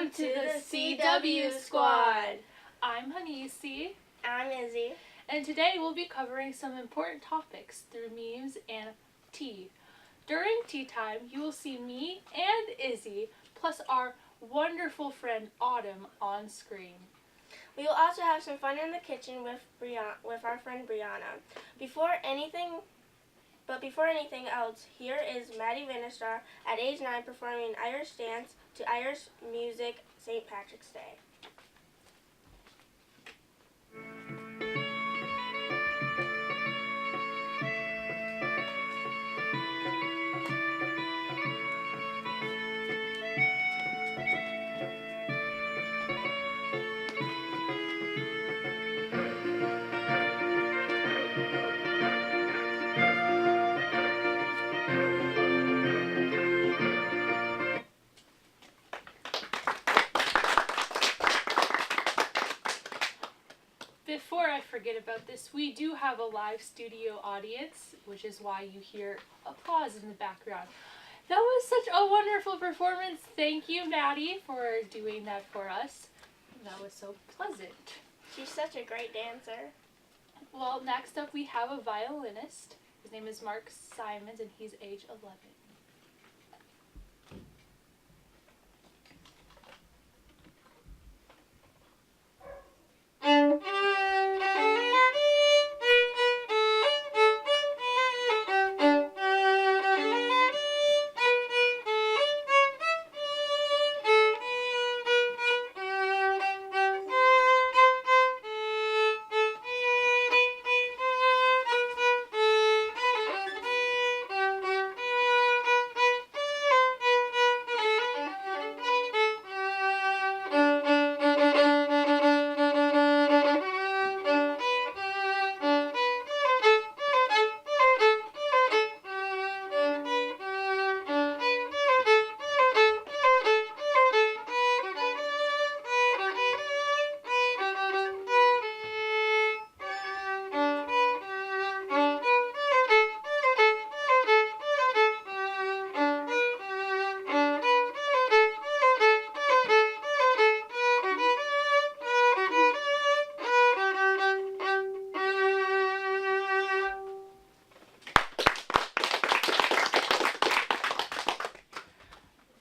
Welcome to the CW Squad. I'm Hanisi. I'm Izzy. And today we'll be covering some important topics through memes and tea. During tea time, you will see me and Izzy, plus our wonderful friend Autumn on screen. We will also have some fun in the kitchen with our friend Brianna. Before anything else, here is Maddie Vinestar at age 9 performing Irish dance to Irish music St. Patrick's Day. Before I forget about this, we do have a live studio audience, which is why you hear applause in the background. That was such a wonderful performance. Thank you, Maddie, for doing that for us. That was so pleasant. She's such a great dancer. Well, next up we have a violinist. His name is Mark Simons, and he's age 11.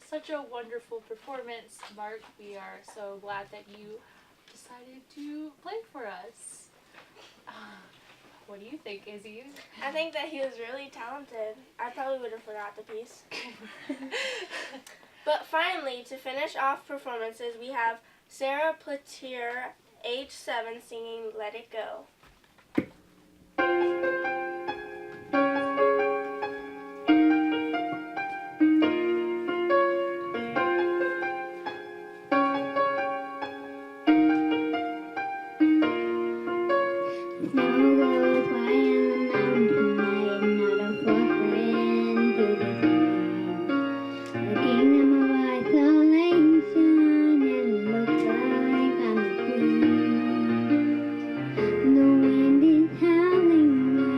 Such a wonderful performance, Mark. We are so glad that you decided to play for us. What do you think, Izzy? I think that he was really talented. I probably would have forgot the piece. But finally, to finish off performances, we have Sarah Platier, age 7, singing Let It Go. The wind is howling.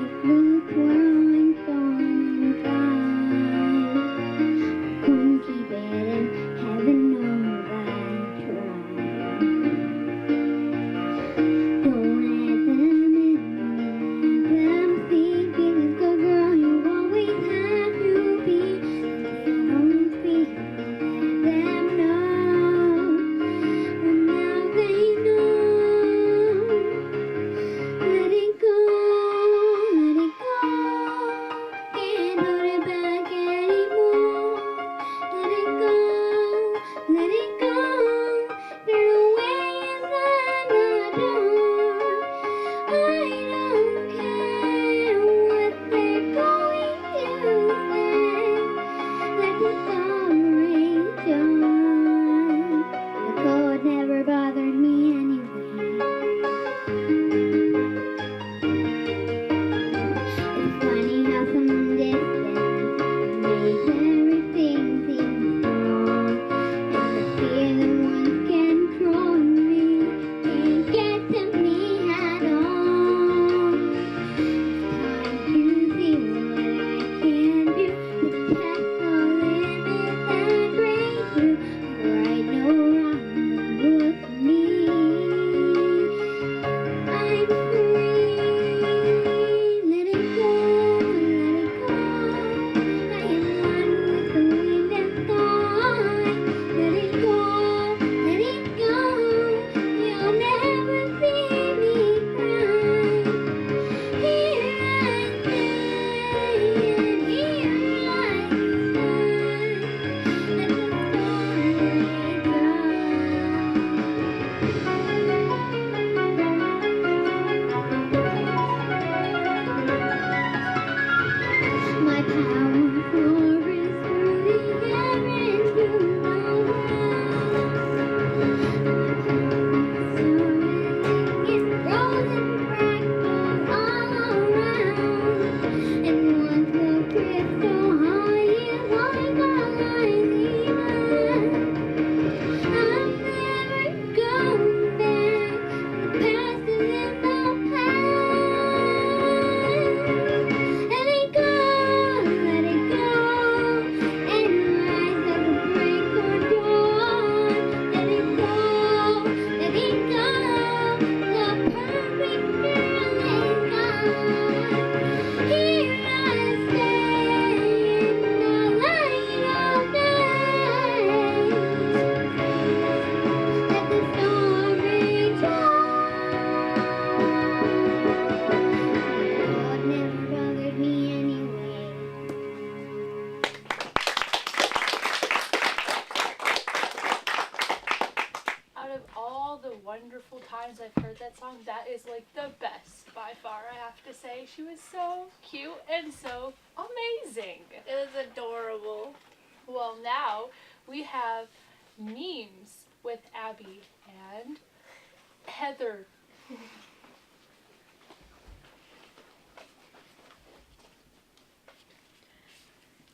wonderful times I've heard that song, that is like the best by far, I have to say. She was so cute and so amazing. It was adorable. Well, now we have memes with Abby and Heather.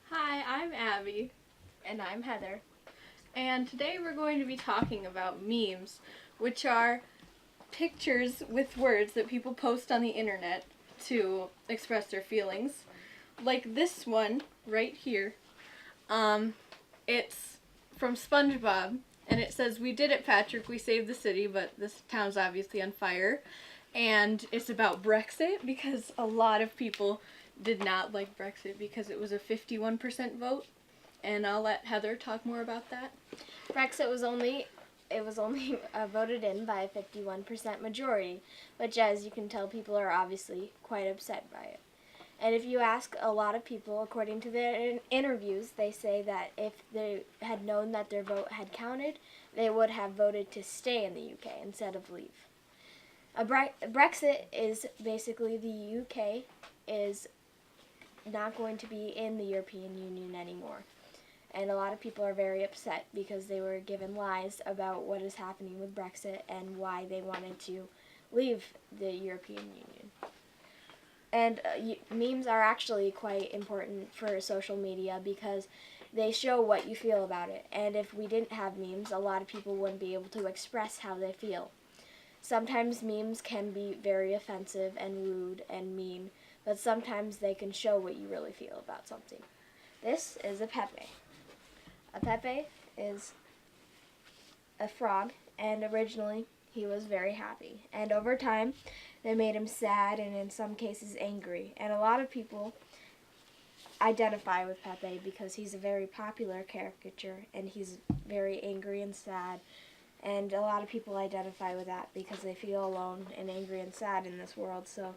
Hi, I'm Abby. And I'm Heather. And today we're going to be talking about memes, which are pictures with words that people post on the internet to express their feelings. Like this one right here. It's from SpongeBob, and it says, "We did it, Patrick, we saved the city," but this town's obviously on fire. And it's about Brexit, because a lot of people did not like Brexit because it was a 51% vote. And I'll let Heather talk more about that. Brexit was only voted in by a 51% majority, which, as you can tell, people are obviously quite upset by it. And if you ask a lot of people, according to their interviews, they say that if they had known that their vote had counted, they would have voted to stay in the UK instead of leave. Brexit is basically the UK is not going to be in the European Union anymore. And a lot of people are very upset because they were given lies about what is happening with Brexit and why they wanted to leave the European Union. And memes are actually quite important for social media because they show what you feel about it. And if we didn't have memes, a lot of people wouldn't be able to express how they feel. Sometimes memes can be very offensive and rude and mean, but sometimes they can show what you really feel about something. This is a Pepe. A Pepe is a frog, and originally he was very happy. And over time, they made him sad and in some cases angry. And a lot of people identify with Pepe because he's a very popular caricature, and he's very angry and sad. And a lot of people identify with that because they feel alone and angry and sad in this world. So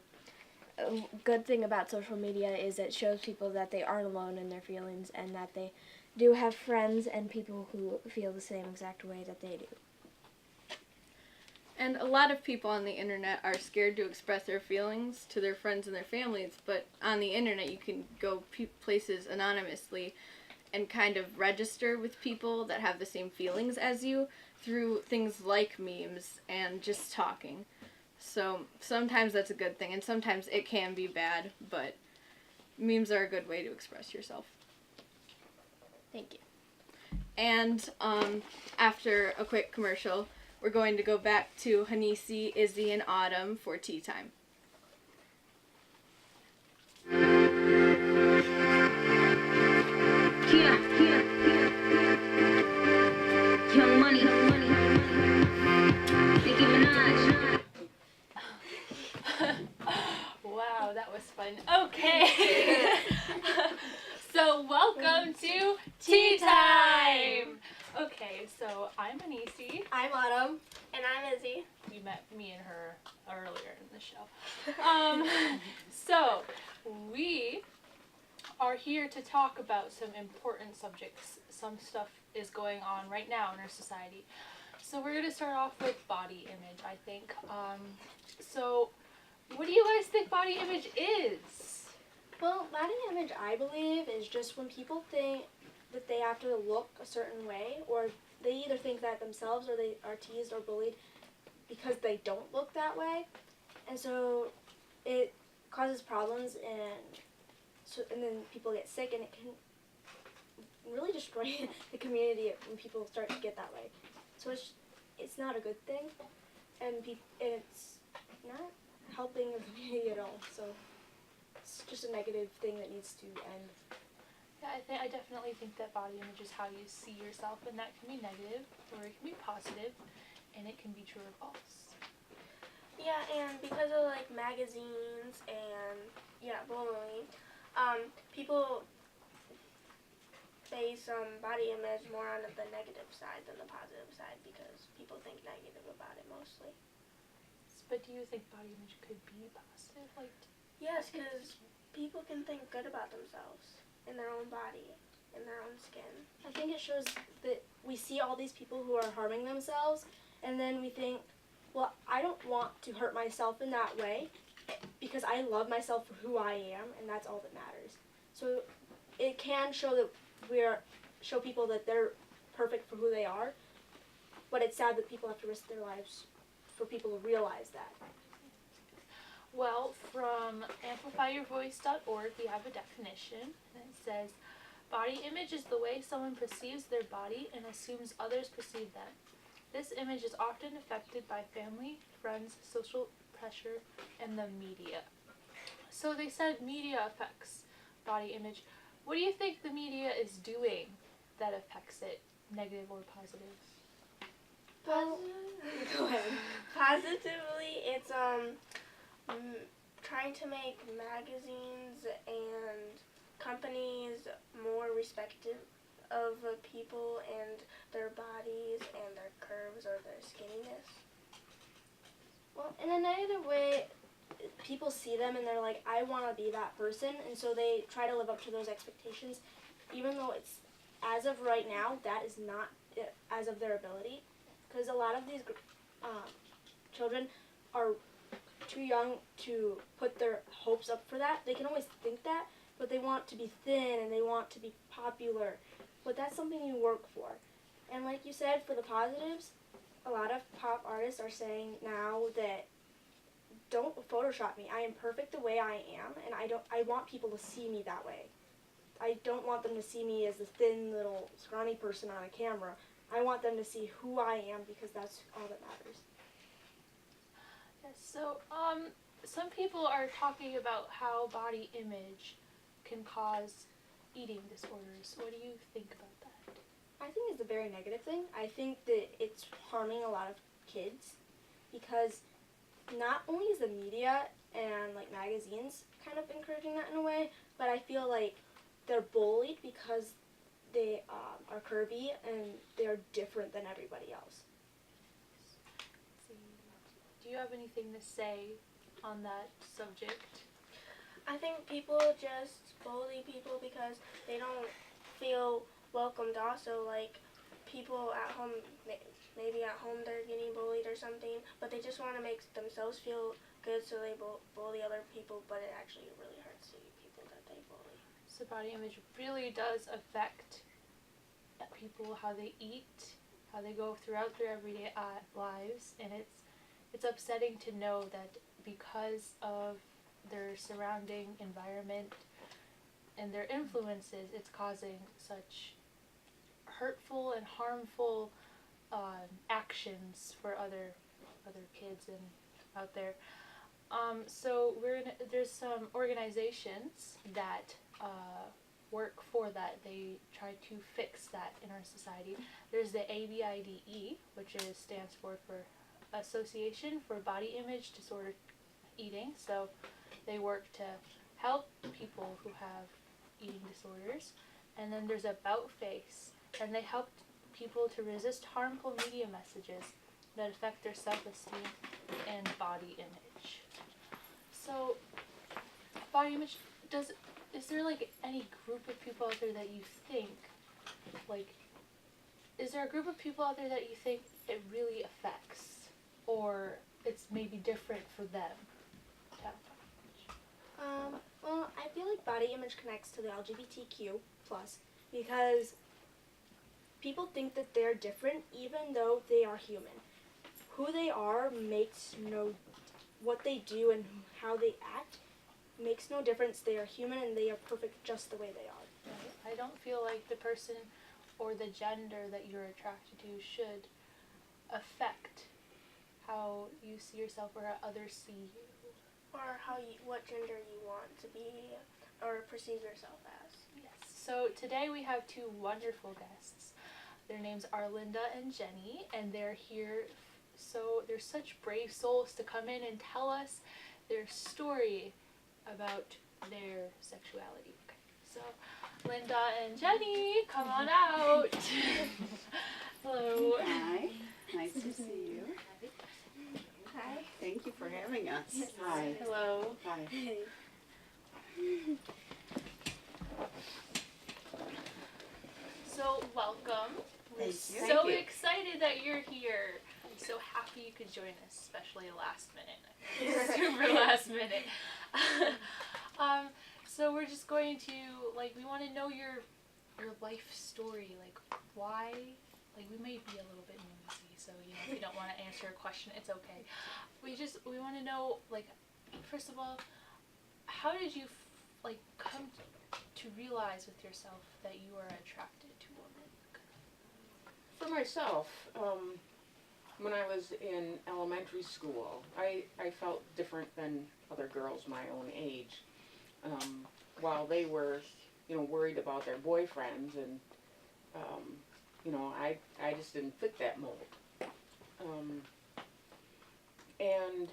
a good thing about social media is it shows people that they aren't alone in their feelings and that they do have friends and people who feel the same exact way that they do. And a lot of people on the internet are scared to express their feelings to their friends and their families, but on the internet you can go places anonymously and kind of register with people that have the same feelings as you through things like memes and just talking. So sometimes that's a good thing, and sometimes it can be bad, but memes are a good way to express yourself. Thank you. And after a quick commercial, we're going to go back to Hanisi, Izzy, and Autumn for tea time. Young Money, Nicki Minaj. Wow, that was fun. Okay. So welcome to Tea Time. Okay, so I'm Anisi. I'm Autumn. And I'm Izzy. You met me and her earlier in the show. So we are here to talk about some important subjects. Some stuff is going on right now in our society. So we're going to start off with body image, I think. So what do you guys think body image is? Well, body image, I believe, is just when people think that they have to look a certain way, or they either think that themselves or they are teased or bullied because they don't look that way. And so it causes problems, and then people get sick, and it can really destroy the community when people start to get that way. So it's not a good thing, and it's not helping the community at all. So it's just a negative thing that needs to end. Yeah, I definitely think that body image is how you see yourself, and that can be negative or it can be positive, and it can be true or false. Yeah, and because of like magazines and bullying, people base body image more on the negative side than the positive side because people think negative about it mostly. But do you think body image could be positive? Like, Yes, because people can think good about themselves in their own body, in their own skin. I think it shows that we see all these people who are harming themselves, and then we think, well, I don't want to hurt myself in that way because I love myself for who I am, and that's all that matters. So it can show people that they're perfect for who they are, but it's sad that people have to risk their lives for people to realize that. Well, from amplifyyourvoice.org, we have a definition, and it says, body image is the way someone perceives their body and assumes others perceive them. This image is often affected by family, friends, social pressure, and the media. So they said media affects body image. What do you think the media is doing that affects it, negative or positive? Well, go ahead. Positively, it's trying to make magazines and companies more respective of people and their bodies and their curves or their skinniness. Well, in a negative way, people see them and they're like, I want to be that person, and so they try to live up to those expectations, even though it's, as of right now, that is not it, as of their ability, because a lot of these children are too young to put their hopes up for that. They can always think that, but they want to be thin and they want to be popular, but that's something you work for. And like you said, for the positives, a lot of pop artists are saying now that don't Photoshop me. I am perfect the way I am, and I want people to see me that way. I don't want them to see me as a thin little scrawny person on a camera. I want them to see who I am because that's all that matters. Yes, so some people are talking about how body image can cause eating disorders. What do you think about that? I think it's a very negative thing. I think that it's harming a lot of kids because not only is the media and like magazines kind of encouraging that in a way, but I feel like they're bullied because they are curvy and they're different than everybody else. Do you have anything to say on that subject? I think people just bully people because they don't feel welcomed also, like people at home, maybe at home they're getting bullied or something, but they just want to make themselves feel good so they bully other people, but it actually really hurts the people that they bully. So body image really does affect people, how they eat, how they go throughout their everyday lives, and it's upsetting to know that because of their surrounding environment and their influences, it's causing such hurtful and harmful actions for other kids and out there. So there's some organizations that work for that. They try to fix that in our society. There's the ABIDE, which stands for Association for Body Image Disorder Eating. So they work to help people who have eating disorders. And then there's About Face, and they help people to resist harmful media messages that affect their self-esteem and body image. So, body image, is there like any group of people out there that you think, like, is there a group of people out there that you think it really affects, or it's maybe different for them to have body image? Well, I feel like body image connects to the LGBTQ plus because people think that they're different even though they are human. Who they are what they do and how they act makes no difference. They are human and they are perfect just the way they are. Right. I don't feel like the person or the gender that you're attracted to should affect how you see yourself or how others see you. Or what gender you want to be or perceive yourself as. Yes. So today we have two wonderful guests. Their names are Linda and Jenny, and they're here. So they're such brave souls to come in and tell us their story about their sexuality. Okay. So Linda and Jenny, come on out. Hello. Hi, nice to see you. Hi. Thank you for having us. Hi. Hello. Hi. So welcome. We're Thank you. so Thank you. excited that you're here. so happy you could join us, especially last minute. Super last minute. So we're just going to, like, we want to know your life story, like, why, like, we may be a little bit nosy, so, you know, if you don't want to answer a question, it's okay. We want to know, like, first of all, how did you, like, come to realize with yourself that you are attracted to women? For myself, when I was in elementary school, I felt different than other girls my own age. While they were, you know, worried about their boyfriends, and you know, I just didn't fit that mold. And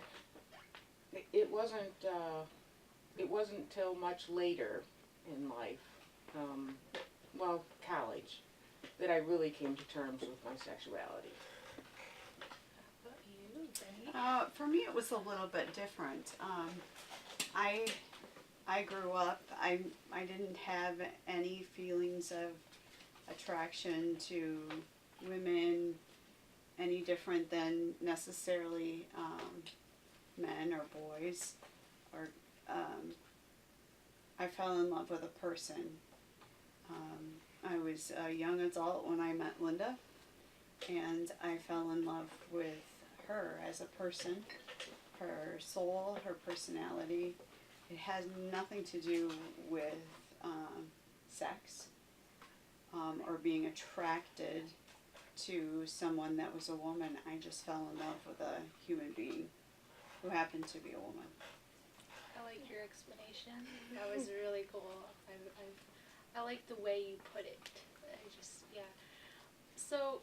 it wasn't till much later in life, well, college, that I really came to terms with my sexuality. How about you, Jenny? For me, it was a little bit different. I grew up, I didn't have any feelings of attraction to women any different than necessarily men or boys. Or I fell in love with a person. I was a young adult when I met Linda, and I fell in love with her as a person, her soul, her personality. It has nothing to do with sex or being attracted to someone that was a woman. I just fell in love with a human being who happened to be a woman. I like your explanation. That was really cool. I like the way you put it. Yeah. So,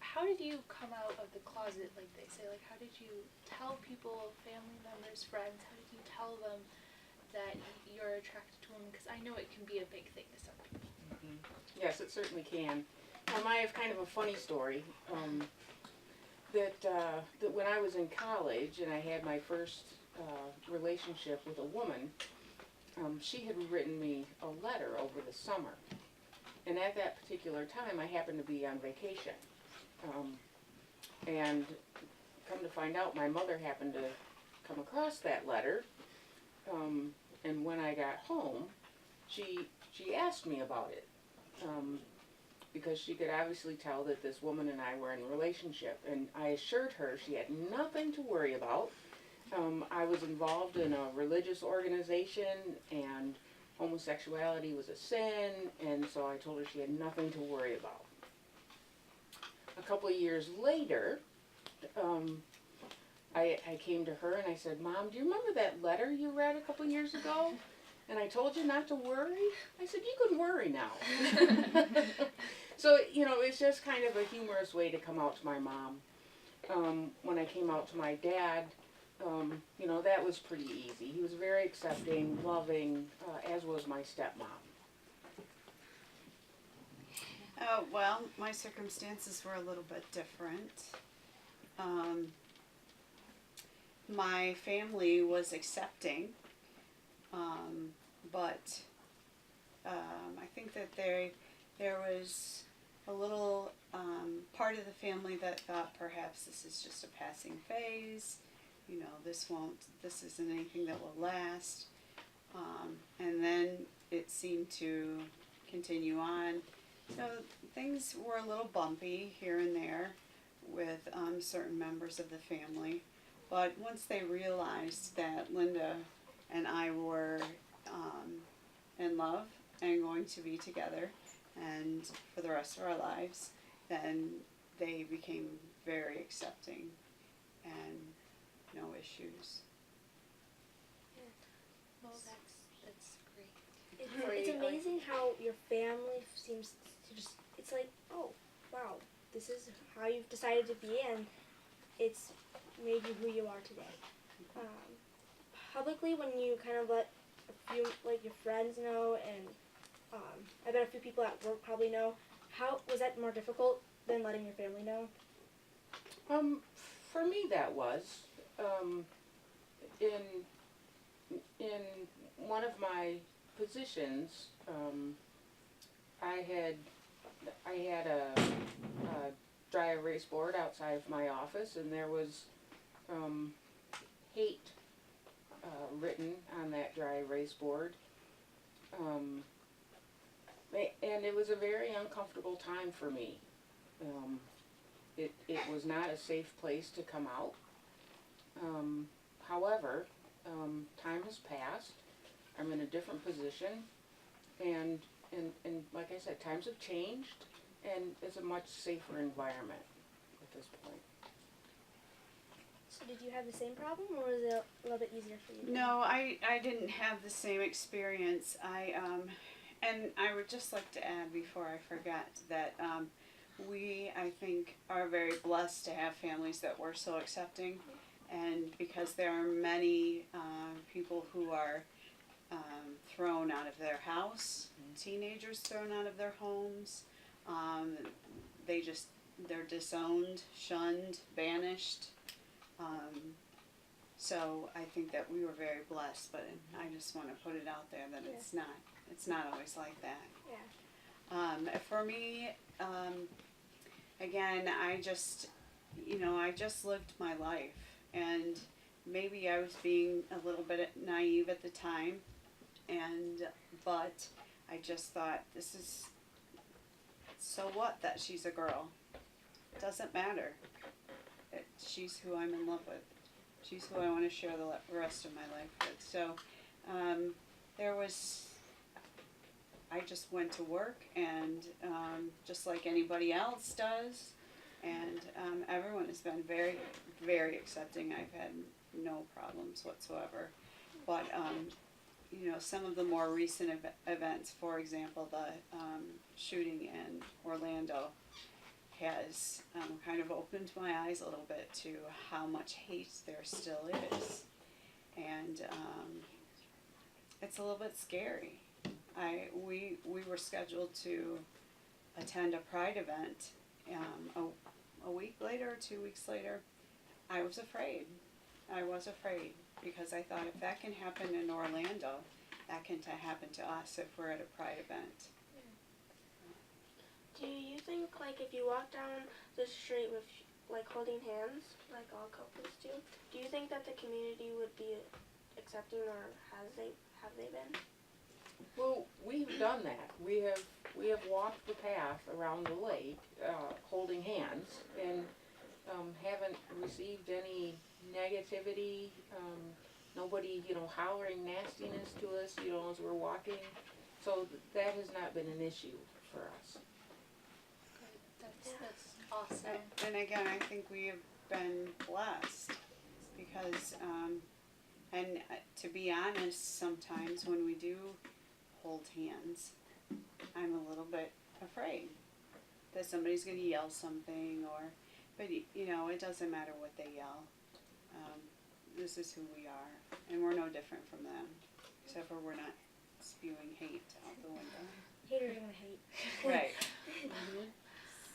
how did you come out of the closet, like they say? Like, how did you tell people, family members, friends, how did you tell them that you're attracted to women? Because I know it can be a big thing to some people. Yes, it certainly can. I have kind of a funny story. That when I was in college and I had my first relationship with a woman, she had written me a letter over the summer. And at that particular time, I happened to be on vacation. And come to find out, my mother happened to come across that letter. And when I got home, she asked me about it. Because she could obviously tell that this woman and I were in a relationship. And I assured her she had nothing to worry about. I was involved in a religious organization, and homosexuality was a sin, and so I told her she had nothing to worry about. A couple of years later, I came to her and I said, "Mom, do you remember that letter you read a couple of years ago? And I told you not to worry?" I said, "You can worry now." So, you know, it's just kind of a humorous way to come out to my mom. When I came out to my dad, you know, that was pretty easy. He was very accepting, loving, as was my stepmom. Well, my circumstances were a little bit different. My family was accepting, but I think that there was a little part of the family that thought perhaps this is just a passing phase. You know, this isn't anything that will last. And then it seemed to continue on. So things were a little bumpy here and there with certain members of the family. But once they realized that Linda and I were in love and going to be together and for the rest of our lives, then they became very accepting and no issues. Well, that's great. It's amazing how your family seems to just, it's like, oh, wow, this is how you've decided to be, and it's made you who you are today. Publicly, when you kind of let a few, like, your friends know, and I bet a few people at work probably know, how was that more difficult than letting your family know? For me, that was. In one of my positions, I had a dry erase board outside of my office, and there was hate written on that dry erase board. And it was a very uncomfortable time for me. It was not a safe place to come out. However, time has passed. I'm in a different position, and like I said, times have changed, and it's a much safer environment at this point. So did you have the same problem, or was it a little bit easier for you? No, I didn't have the same experience. And I would just like to add before I forget that we, I think, are very blessed to have families that were so accepting, and because there are many people who are thrown out of their house, teenagers thrown out of their homes, they're disowned, shunned, banished. So I think that we were very blessed, but I just want to put it out there that it's not always like that. Yeah. For me, again, I just lived my life, and maybe I was being a little bit naive at the time, but I just thought, so what that she's a girl? Doesn't matter. She's who I'm in love with. She's who I want to share the rest of my life with. So I just went to work, and just like anybody else does, and everyone has been very, very accepting. I've had no problems whatsoever. But some of the more recent events, for example, the shooting in Orlando, has kind of opened my eyes a little bit to how much hate there still is, and it's a little bit scary. We were scheduled to attend a Pride event a week later or 2 weeks later. I was afraid because I thought, if that can happen in Orlando, that can happen to us if we're at a Pride event. Do you think, like, if you walk down the street with, like, holding hands, like all couples do you think that the community would be accepting, or have they been? Well, we've done that. We have walked the path around the lake, holding hands, and haven't received any negativity. Nobody, hollering nastiness to us, as we're walking. So that has not been an issue for us. That's awesome. And again, I think we have been blessed because, and to be honest, sometimes when we do hold hands, I'm a little bit afraid that somebody's going to yell something, but it doesn't matter what they yell. This is who we are, and we're no different from them, except for we're not spewing hate out the window. Haters are gonna hate. Right.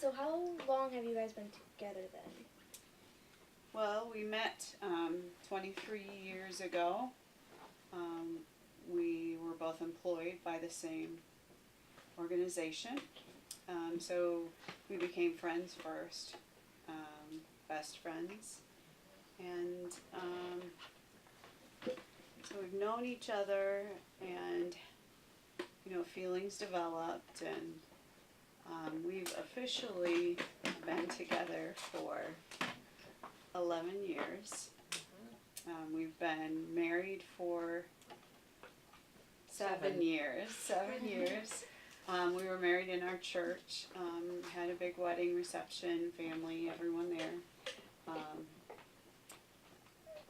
So how long have you guys been together then? Well, we met 23 years ago. We were both employed by the same organization. So we became friends first, best friends. And so we've known each other, and, feelings developed, and we've officially been together for 11 years. We've been married for 7 years. 7 years. We were married in our church, had a big wedding reception, family, everyone there.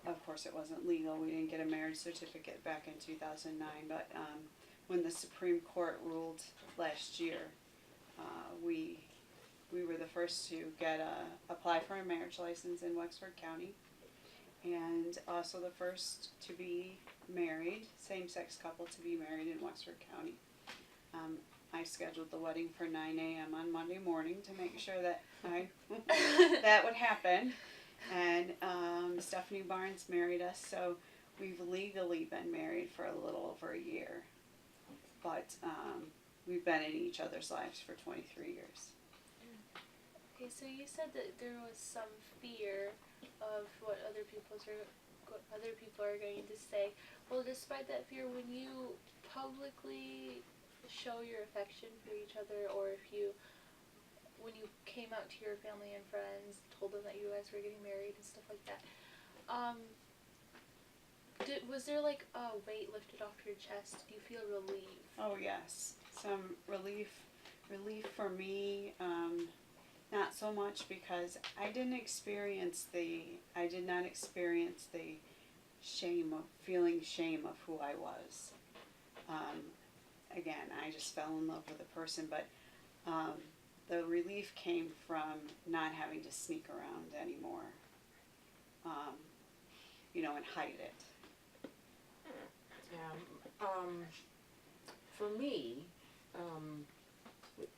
Of course, it wasn't legal. We didn't get a marriage certificate back in 2009, but when the Supreme Court ruled last year, we were the first to apply for a marriage license in Wexford County, and also the first to be married, same-sex couple to be married in Wexford County. I scheduled the wedding for 9 a.m. on Monday morning to make sure that that would happen. And Stephanie Barnes married us, so we've legally been married for a little over a year. But we've been in each other's lives for 23 years. Okay, so you said that there was some fear of what other people are going to say. Well, despite that fear, when you publicly show your affection for each other, or when you came out to your family and friends, told them that you guys were getting married and stuff like that, was there like a weight lifted off your chest? Did you feel relief? Oh yes, some relief for me. Not so much because I did not experience the feeling shame of who I was. Again, I just fell in love with a person, but the relief came from not having to sneak around anymore, and hide it. For me,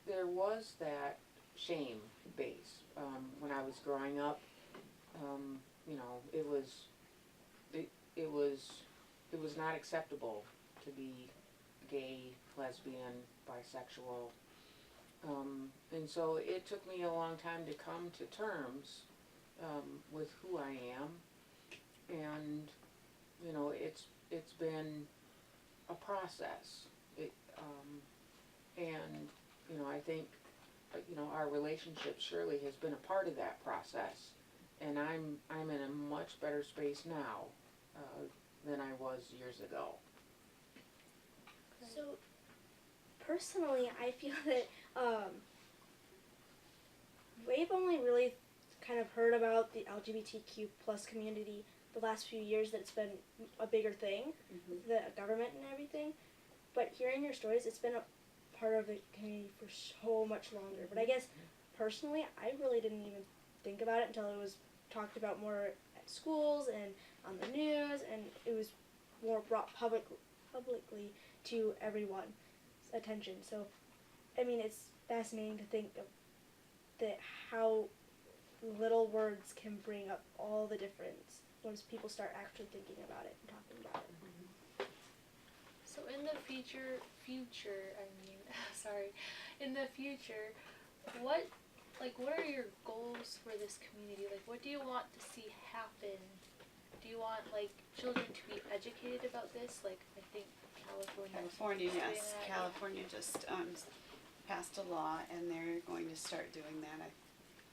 there was that shame base when I was growing up. It was not acceptable to be gay, lesbian, bisexual, and so it took me a long time to come to terms with who I am, and it's been a process. I think our relationship surely has been a part of that process, and I'm in a much better space now than I was years ago. So, personally, I feel that we've only really kind of heard about the LGBTQ plus community the last few years, that it's been a bigger thing, with the government and everything. But hearing your stories, it's been a part of the community for so much longer. But I guess personally, I really didn't even think about it until it was talked about more at schools and on the news, and it was more brought publicly to everyone's attention. So, I mean, it's fascinating to think of how little words can bring up all the difference once people start actually thinking about it and talking about it. So in the future, what are your goals for this community? Like, what do you want to see happen? Do you want, like, children to be educated about this? Like, I think California, Yes. California just passed a law, and they're going to start doing that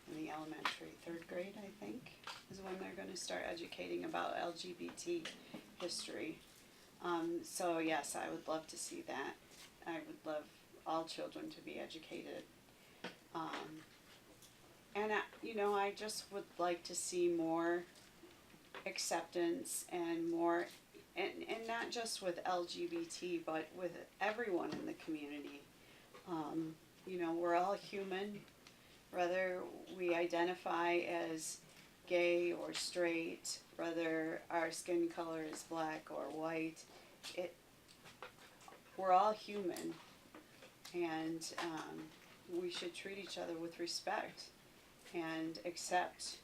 in the elementary, 3rd grade, I think, is when they're going to start educating about LGBT history. So yes, I would love to see that. I would love all children to be educated. And I just would like to see more acceptance and more, and not just with LGBT, but with everyone in the community. We're all human, whether we identify as gay or straight, whether our skin color is black or white. We're all human, and we should treat each other with respect and accept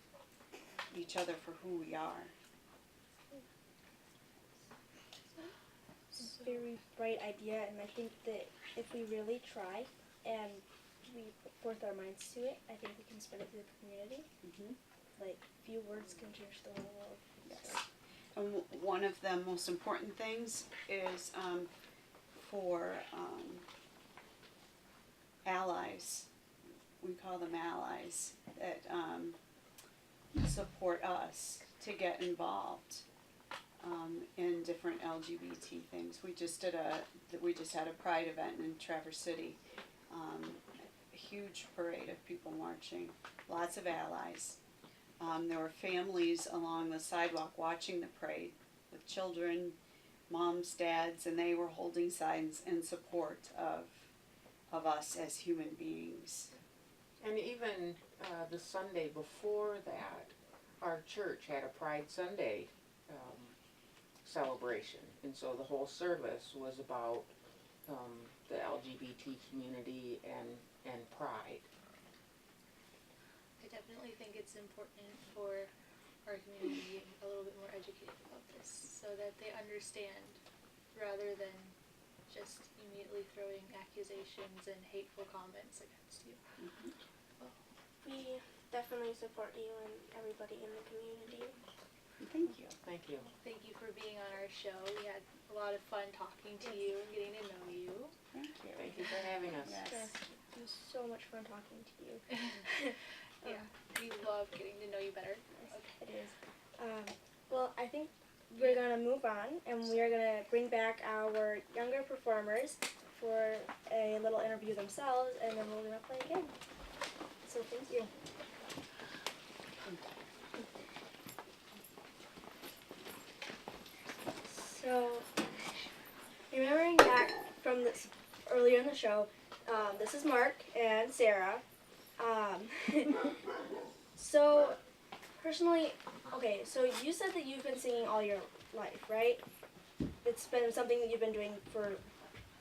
each other for who we are. It's a very bright idea, and I think that if we really try and we put forth our minds to it, I think we can spread it to the community. Like, few words can change the whole world. Yes. And one of the most important things is for allies. We call them allies that support us to get involved in different LGBT things. We just had a Pride event in Traverse City. A huge parade of people marching. Lots of allies. There were families along the sidewalk watching the parade with children, moms, dads, and they were holding signs in support of us as human beings. And even the Sunday before that, our church had a Pride Sunday celebration, and so the whole service was about the LGBT community and pride. I definitely think it's important for our community to be a little bit more educated about this, so that they understand, rather than just immediately throwing accusations and hateful comments against you. We definitely support you and everybody in the community. Thank you. Thank you. Thank you for being on our show. We had a lot of fun talking to you and getting to know you. Thank you. Thank you for having us. Yes. It was so much fun talking to you. Yeah, we love getting to know you better. It is. Well, I think we're gonna move on, and we are gonna bring back our younger performers for a little interview themselves, and then we're gonna play again. So thank you. So, remembering back from this earlier in the show, this is Mark and Sarah. So, personally, okay, so you said that you've been singing all your life, right? It's been something that you've been doing for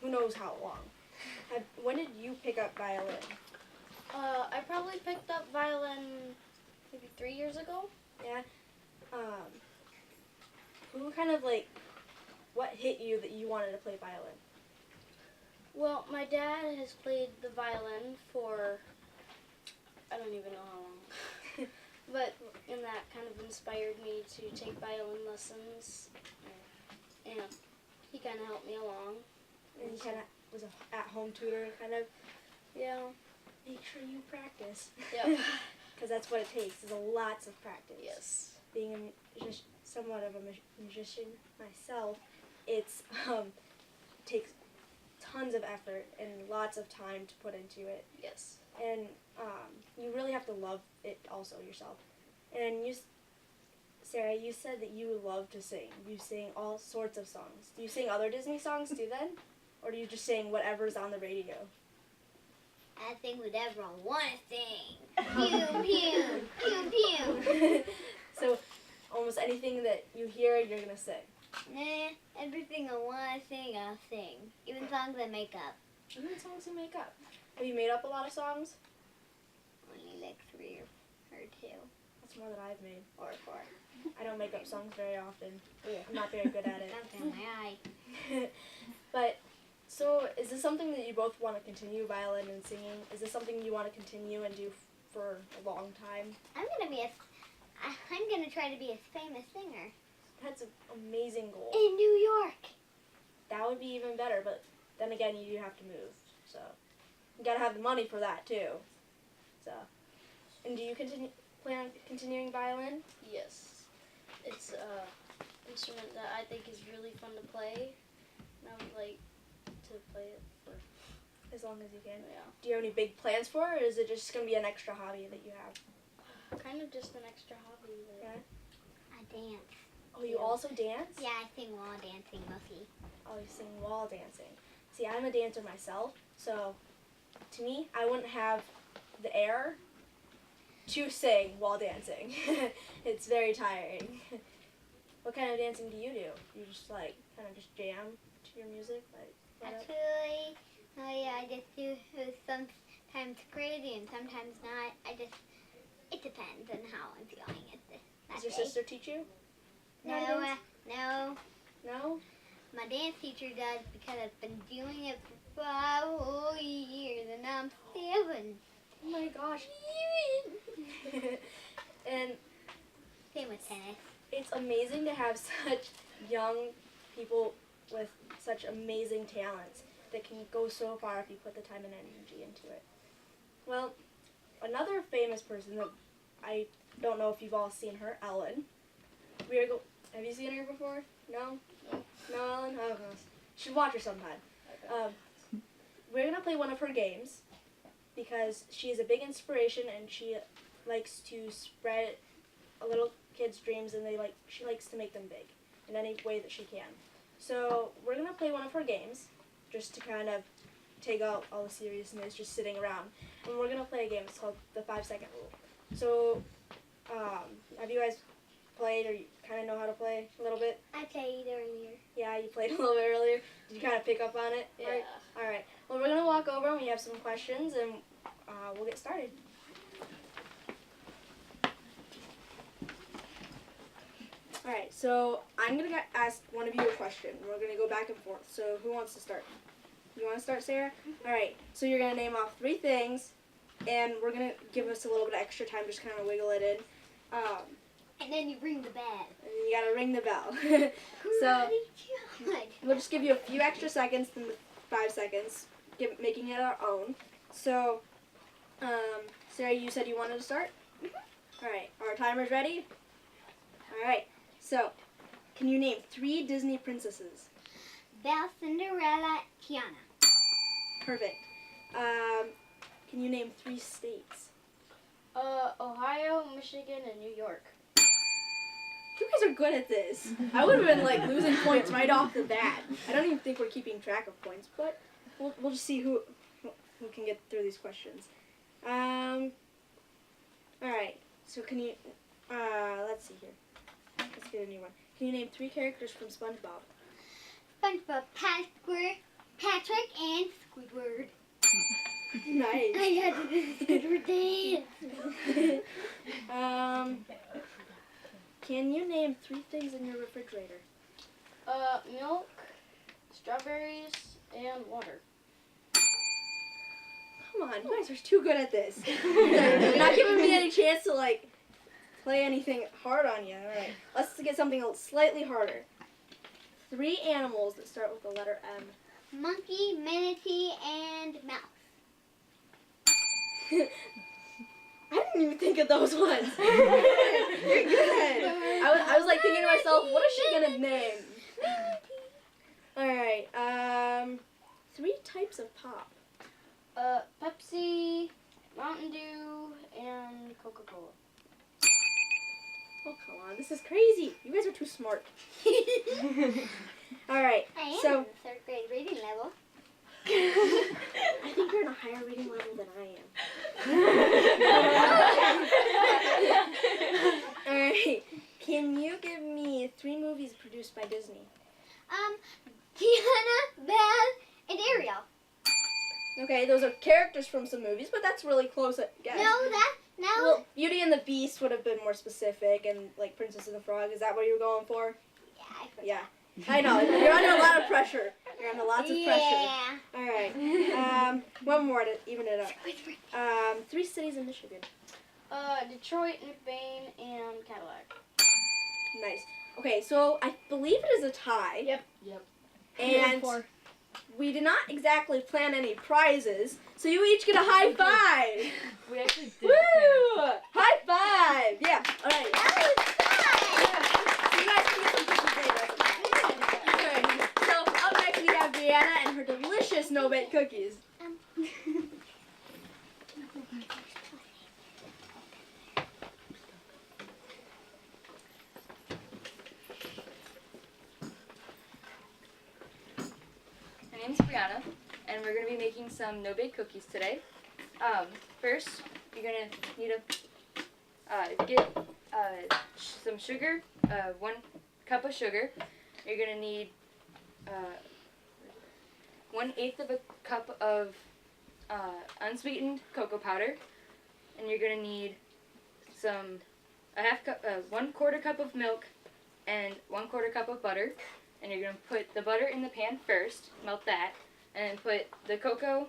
who knows how long. When did you pick up violin? I probably picked up violin maybe 3 years ago. Yeah. Who kind of like, what hit you that you wanted to play violin? Well, my dad has played the violin for, I don't even know how long. But, and that kind of inspired me to take violin lessons. And he kind of helped me along. And you kind of was a at-home tutor, kind of. Yeah. Make sure you practice. Yep. Because that's what it takes, is lots of practice. Yes. Being just somewhat of a musician myself, it's takes tons of effort and lots of time to put into it. Yes. And you really have to love it also yourself. And you, Sarah, you said that you love to sing. You sing all sorts of songs. Do you sing other Disney songs too then? Or do you just sing whatever's on the radio? I sing whatever I want to sing. Pew, pew, pew, pew. So almost anything that you hear, you're going to sing. Nah, everything I want to sing, I'll sing. Even songs I make up. Even songs you make up. Have you made up a lot of songs? Only like 3 or 2 That's more than I've made. or 4. I don't make up songs very often. I'm not very good at it. Something in my eye. But, so is this something that you both want to continue, violin and singing? Is this something you want to continue and do for a long time? I'm gonna try to be a famous singer That's an amazing goal. in New York. That would be even better, but then again, you do have to move. So, you gotta have the money for that too. So, and do you plan on continuing violin? Yes. It's an instrument that I think is really fun to play. And I would like to play it for, As long as you can. yeah. Do you have any big plans for it, or is it just gonna be an extra hobby that you have? Kind of just an extra hobby. But Yeah. I dance. Oh, you also dance? Yeah, I sing wall dancing mostly. Oh, you sing wall dancing. See, I'm a dancer myself, so to me, I wouldn't have the air to sing while dancing. It's very tiring. What kind of dancing do you do? You just like kind of just jam to your music, like what up? Actually, I just do sometimes crazy and sometimes not. It depends on how I'm feeling at that Does your day. sister teach you? No, how to dance? no. No? My dance teacher does because I've been doing it for 5 whole years and I'm 7. Oh my gosh. And Same with tennis. it's amazing to have such young people with such amazing talents that can go so far if you put the time and energy into it. Well, another famous person that I don't know if you've all seen her, Ellen. Have you seen her before? No? No, Ellen? Oh, no. You should watch her sometime. We're going to play one of her games because she is a big inspiration and she likes to spread a little kid's dreams and she likes to make them big in any way that she can. So we're going to play one of her games just to kind of take out all the seriousness just sitting around. And we're going to play a game. It's called the 5-second rule. So have you guys played or you kind of know how to play a little bit? I played earlier. Yeah, you played a little bit earlier. Did you kind of pick up on it? Yeah. Right? All right. Well, we're going to walk over and we have some questions and we'll get started. All right, so I'm going to ask one of you a question. We're going to go back and forth. So who wants to start? You want to start, Sarah? All right, so you're going to name off 3 things and we're gonna give us a little bit of extra time, just kind of wiggle it in. And then you ring the bell. And you gotta ring the bell. So we'll just give you a few extra seconds than the 5 seconds, making it our own. So, Sarah, you said you wanted to start? All right, our timer's ready. All right, so can you name 3 Disney princesses? Belle, Cinderella, Tiana. Perfect. Can you name 3 states? Ohio, Michigan, and New York. You guys are good at this. I would have been like losing points right off the bat. I don't even think we're keeping track of points, but we'll just see who can get through these questions. All right. So can you? Let's see here. Let's get a new one. Can you name 3 characters from SpongeBob? SpongeBob, Patrick, and Squidward. Nice. I had to do the Squidward dance. Can you name 3 things in your refrigerator? Milk, strawberries, and water. Come on, you guys are too good at this. You're not giving me any chance to like play anything hard on you. All right, let's get something slightly harder. 3 animals that start with the letter M. Monkey, manatee, and mouse. I didn't even think of those ones. You're good. I was like thinking to myself, what is she gonna name? All right, 3 types of pop. Pepsi, Mountain Dew, and Coca-Cola. Oh come on, this is crazy. You guys are too smart. All right, I am so in the 3rd grade reading level. I think you're in a higher reading level than I am. All right, can you give me 3 movies produced by Disney? Tiana, Belle, and Ariel. Okay, those are characters from some movies, but that's really close, I guess. No. Well, Beauty and the Beast would have been more specific, and like Princess and the Frog. Is that what you were going for? Yeah, I forgot. Yeah. I know. You're under a lot of pressure. You're under lots of pressure. Yeah. All right. One more to even it up. 3 cities in Michigan. Detroit, McBain, and Cadillac. Nice. Okay, so I believe it is a tie. Yep. And we did not exactly plan any prizes, so you each get a high five. We actually did. Woo! High five! Yeah. All right. So you guys can get some cookies later. Okay. So up next we have Brianna and her delicious no-bake cookies. My name's Brianna, and we're going to be making some no-bake cookies today. First, you're going to need to get some sugar, 1 cup of sugar. You're going to need 1/8 of a cup of unsweetened cocoa powder, and you're going to need a 1/4 cup of milk and 1/4 cup of butter. And you're going to put the butter in the pan first, melt that, and then put the cocoa,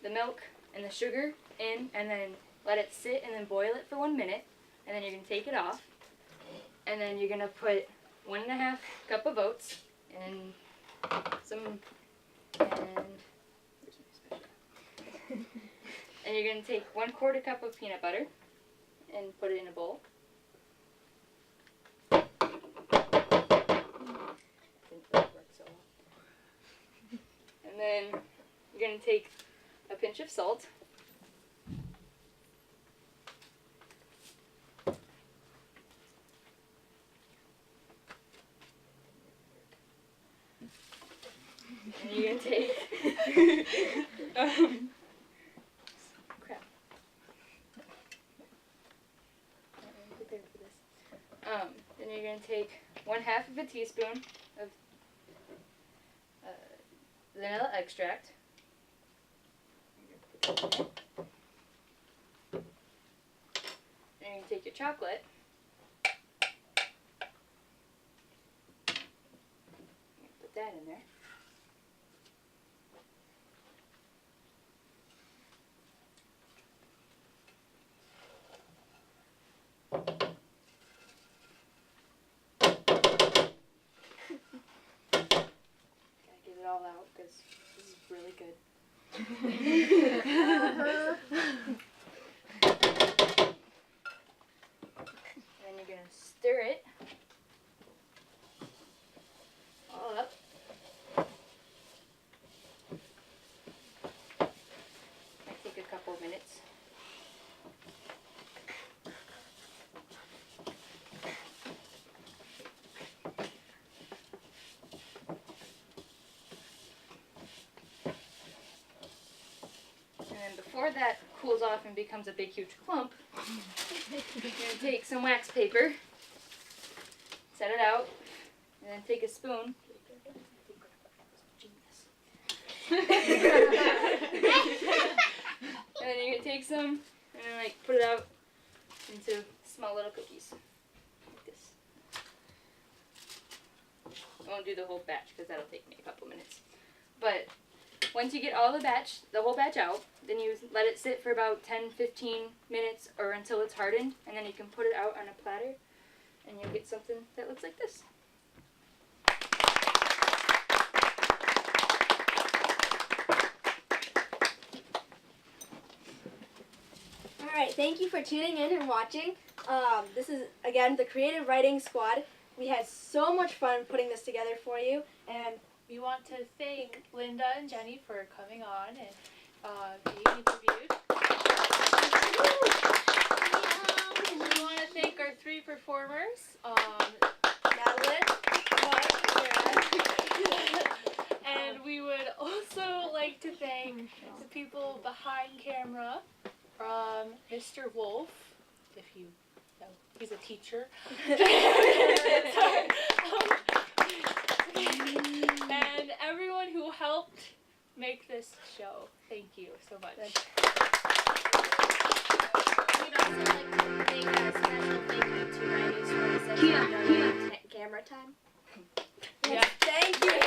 the milk, and the sugar in, and then let it sit and then boil it for 1 minute. And then you're going to take it off. And then you're going to put 1.5 cup of oats and and you're going to take 1/4 cup of peanut butter and put it in a bowl. And then you're going to take a pinch of salt. And you're going to take crap. I'm prepared for this. Then you're going to take 1/2 of a teaspoon of vanilla extract. Then you're going to take your chocolate. Put that in there. And then you're gonna stir it all up. Might take a couple minutes. And then before that cools off and becomes a big huge clump, you're gonna take some wax paper, set it out, and then take a spoon. And then you're gonna take some and then like put it out into small little cookies. Like this. I won't do the whole batch because that'll take me a couple minutes. But once you get all the whole batch out, then you let it sit for about 10-15 minutes or until it's hardened, and then you can put it out on a platter and you'll get something that looks like this. Alright, thank you for tuning in and watching. This is, again, the Creative Writing Squad. We had so much fun putting this together for you, and We want to thank Linda and Jenny for coming on and being interviewed. We want to thank our 3 performers, Madeline, Mike, and we would also like to thank the people behind camera, Mr. Wolf, if you know, he's a teacher. And everyone who helped make this show. Thank you so much. We'd also like to thank a special thank you to Riley's for such Yeah, yeah. camera time. Yeah. thank you.